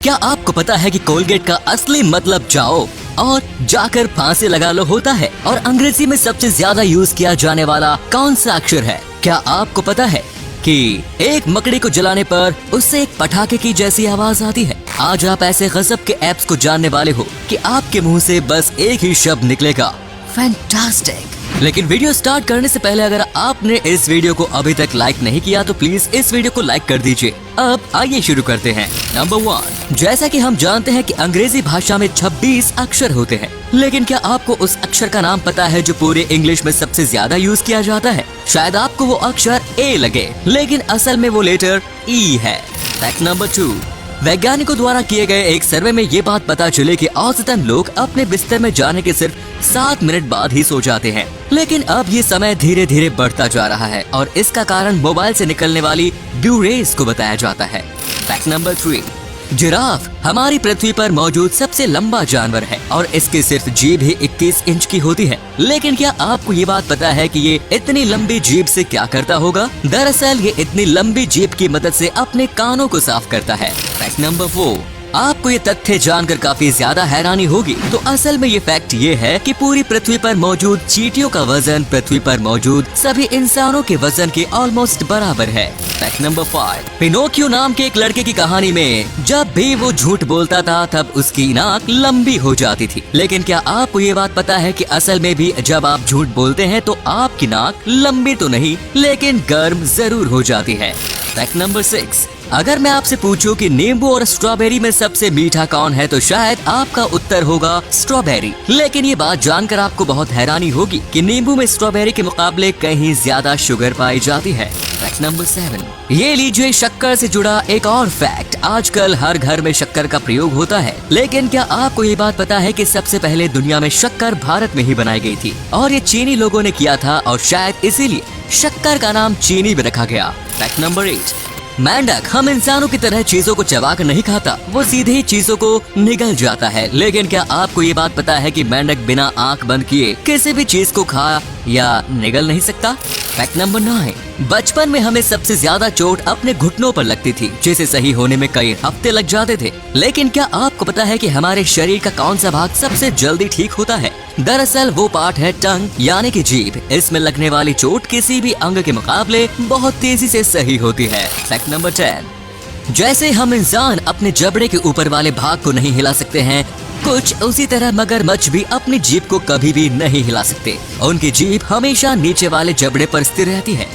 क्या आपको पता है कि कोलगेट का असली मतलब जाओ और जाकर फांसी लगा लो होता है? और अंग्रेजी में सबसे ज्यादा यूज किया जाने वाला कौन सा अक्षर है? क्या आपको पता है कि एक मकड़ी को जलाने पर उससे एक पटाखे की जैसी आवाज आती है? आज आप ऐसे गजब के एप्स को जानने वाले हो कि आपके मुंह से बस एक ही शब्द निकलेगा, फैंटास्टिक। लेकिन वीडियो स्टार्ट करने से पहले अगर आपने इस वीडियो को अभी तक लाइक नहीं किया तो प्लीज इस वीडियो को लाइक कर दीजिए। अब आइए शुरू करते हैं। नंबर 1, जैसा कि हम जानते हैं कि अंग्रेजी भाषा में 26 अक्षर होते हैं, लेकिन क्या आपको उस अक्षर का नाम पता है जो पूरे इंग्लिश में सबसे ज्यादा यूज किया जाता है? शायद आपको वो अक्षर ए लगे, लेकिन असल में वो लेटर ई है। फैक्ट नंबर 2, वैज्ञानिकों द्वारा किए गए एक सर्वे में ये बात पता चली कि औसतन लोग अपने बिस्तर में जाने के सिर्फ 7 मिनट बाद ही सो जाते हैं, लेकिन अब ये समय धीरे धीरे बढ़ता जा रहा है और इसका कारण मोबाइल से निकलने वाली ब्लू रेज को बताया जाता है। फैक्ट नंबर 3, जिराफ हमारी पृथ्वी पर मौजूद सबसे लंबा जानवर है और इसकी सिर्फ जीभ ही 21 इंच की होती है, लेकिन क्या आपको ये बात पता है कि ये इतनी लंबी जीभ से क्या करता होगा? दरअसल ये इतनी लंबी जीभ की मदद से अपने कानों को साफ करता है। फैक्ट नंबर 4, आपको ये तथ्य जानकर काफी ज्यादा हैरानी होगी, तो असल में ये फैक्ट ये है कि पूरी पृथ्वी पर मौजूद चींटियों का वजन पृथ्वी पर मौजूद सभी इंसानों के वजन के ऑलमोस्ट बराबर है। फैक्ट नंबर 5, पिनोकियो नाम के एक लड़के की कहानी में जब भी वो झूठ बोलता था तब उसकी नाक लंबी हो जाती थी, लेकिन क्या आपको ये बात पता है कि असल में भी जब आप झूठ बोलते हैं तो आपकी नाक लंबी तो नहीं लेकिन गर्म जरूर हो जाती है। फैक्ट नंबर 6, अगर मैं आपसे पूछूं कि नींबू और स्ट्रॉबेरी में सबसे मीठा कौन है तो शायद आपका उत्तर होगा स्ट्रॉबेरी, लेकिन ये बात जानकर आपको बहुत हैरानी होगी कि नींबू में स्ट्रॉबेरी के मुकाबले कहीं ज्यादा शुगर पाई जाती है। फैक्ट नंबर 7, ये लीजिए शक्कर से जुड़ा एक और फैक्ट। आजकल हर घर में शक्कर का प्रयोग होता है, लेकिन क्या आपको ये बात पता है कि सबसे पहले दुनिया में शक्कर भारत में ही बनाई गई थी और ये चीनी लोगों ने किया था और शायद इसीलिए शक्कर का नाम चीनी भी रखा गया। फैक्ट नंबर 8, मेंढक हम इंसानों की तरह चीजों को चबाकर नहीं खाता, वो सीधे ही चीजों को निगल जाता है, लेकिन क्या आपको ये बात पता है कि मेंढक बिना आंख बंद किए किसी भी चीज को खा या निगल नहीं सकता? फैक्ट नंबर 9, बचपन में हमें सबसे ज्यादा चोट अपने घुटनों पर लगती थी, जिसे सही होने में कई हफ्ते लग जाते थे, लेकिन क्या आपको पता है कि हमारे शरीर का कौन सा भाग सबसे जल्दी ठीक होता है? दरअसल वो पार्ट है टंग यानी कि जीभ। इसमें लगने वाली चोट किसी भी अंग के मुकाबले बहुत तेजी से सही होती है। फैक्ट नंबर 10, जैसे हम इंसान अपने जबड़े के ऊपर वाले भाग को नहीं हिला सकते हैं, कुछ उसी तरह मगरमच्छ भी अपनी जीभ को कभी भी नहीं हिला सकते। उनकी जीभ हमेशा नीचे वाले जबड़े पर स्थिर रहती है।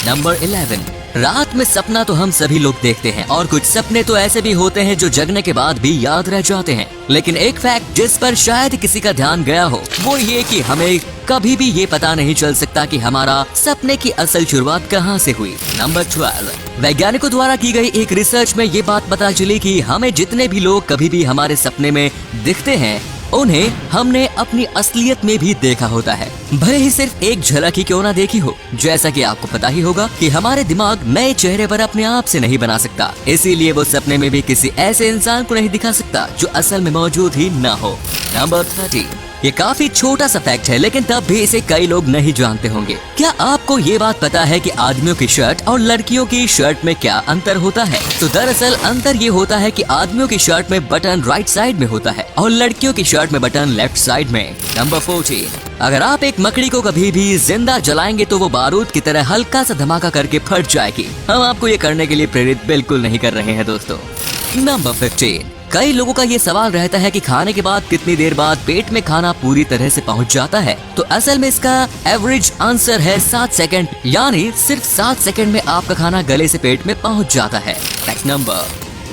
नंबर 11, रात में सपना तो हम सभी लोग देखते हैं और कुछ सपने तो ऐसे भी होते हैं जो जगने के बाद भी याद रह जाते हैं, लेकिन एक फैक्ट जिस पर शायद किसी का ध्यान गया हो वो ये कि हमें कभी भी ये पता नहीं चल सकता कि हमारा सपने की असल शुरुआत कहाँ से हुई। नंबर 12, वैज्ञानिकों द्वारा की गई एक रिसर्च में ये बात पता चली कि हमें जितने भी लोग कभी भी हमारे सपने में दिखते हैं उन्हें हमने अपनी असलियत में भी देखा होता है, भले ही सिर्फ एक झलक ही क्यों ना देखी हो। जैसा कि आपको पता ही होगा कि हमारे दिमाग नए चेहरे पर अपने आप से नहीं बना सकता, इसीलिए वो सपने में भी किसी ऐसे इंसान को नहीं दिखा सकता जो असल में मौजूद ही न हो। नंबर 13, ये काफी छोटा सा फैक्ट है लेकिन तब भी इसे कई लोग नहीं जानते होंगे। क्या आपको ये बात पता है कि आदमियों की शर्ट और लड़कियों की शर्ट में क्या अंतर होता है? तो दरअसल अंतर ये होता है कि आदमियों की शर्ट में बटन राइट साइड में होता है और लड़कियों की शर्ट में बटन लेफ्ट साइड में। नंबर 14, अगर आप एक मकड़ी को कभी भी जिंदा जलाएंगे तो वो बारूद की तरह हल्का सा धमाका करके फट जाएगी। हम आपको ये करने के लिए प्रेरित बिल्कुल नहीं कर रहे हैं दोस्तों। नंबर 15, कई लोगों का ये सवाल रहता है कि खाने के बाद कितनी देर बाद पेट में खाना पूरी तरह से पहुंच जाता है, तो असल में इसका एवरेज आंसर है 7 सेकंड, यानी सिर्फ 7 सेकंड में आपका खाना गले से पेट में पहुंच जाता है। फैक्ट नंबर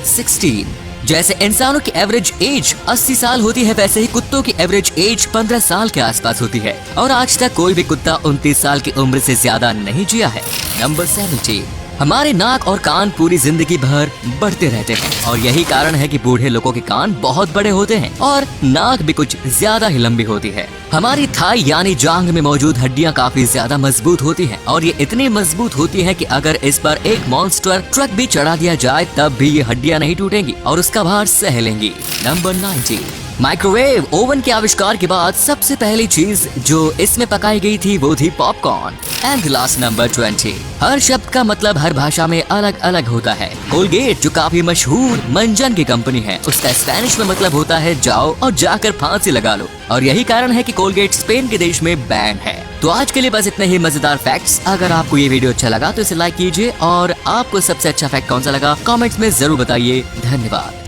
16, जैसे इंसानों की एवरेज एज 80 साल होती है वैसे ही कुत्तों की एवरेज एज 15 साल के आसपास होती है और आज तक कोई भी कुत्ता 29 साल की उम्र से ज्यादा नहीं जिया है। नंबर 17, हमारे नाक और कान पूरी जिंदगी भर बढ़ते रहते हैं और यही कारण है कि बूढ़े लोगों के कान बहुत बड़े होते हैं और नाक भी कुछ ज्यादा ही लंबी होती है। हमारी थाई यानी जांघ में मौजूद हड्डियां काफी ज्यादा मजबूत होती हैं और ये इतनी मजबूत होती हैं कि अगर इस पर एक मॉन्स्टर ट्रक भी चढ़ा दिया जाए तब भी ये हड्डियां नहीं टूटेंगी और उसका भार सह लेंगी। नंबर 19, माइक्रोवेव ओवन के आविष्कार के बाद सबसे पहली चीज जो इसमें पकाई गई थी वो थी पॉपकॉर्न। And last number 20। हर शब्द का मतलब हर भाषा में अलग अलग होता है। कोलगेट जो काफी मशहूर मंजन की कंपनी है, उसका स्पेनिश में मतलब होता है जाओ और जाकर फांसी लगा लो, और यही कारण है कि कोलगेट स्पेन के देश में बैन है। तो आज के लिए बस इतने ही मजेदार फैक्ट्स। अगर आपको ये वीडियो अच्छा लगा तो इसे लाइक कीजिए, और आपको सबसे अच्छा फैक्ट कौन सा लगा कमेंट्स में जरूर बताइए। धन्यवाद।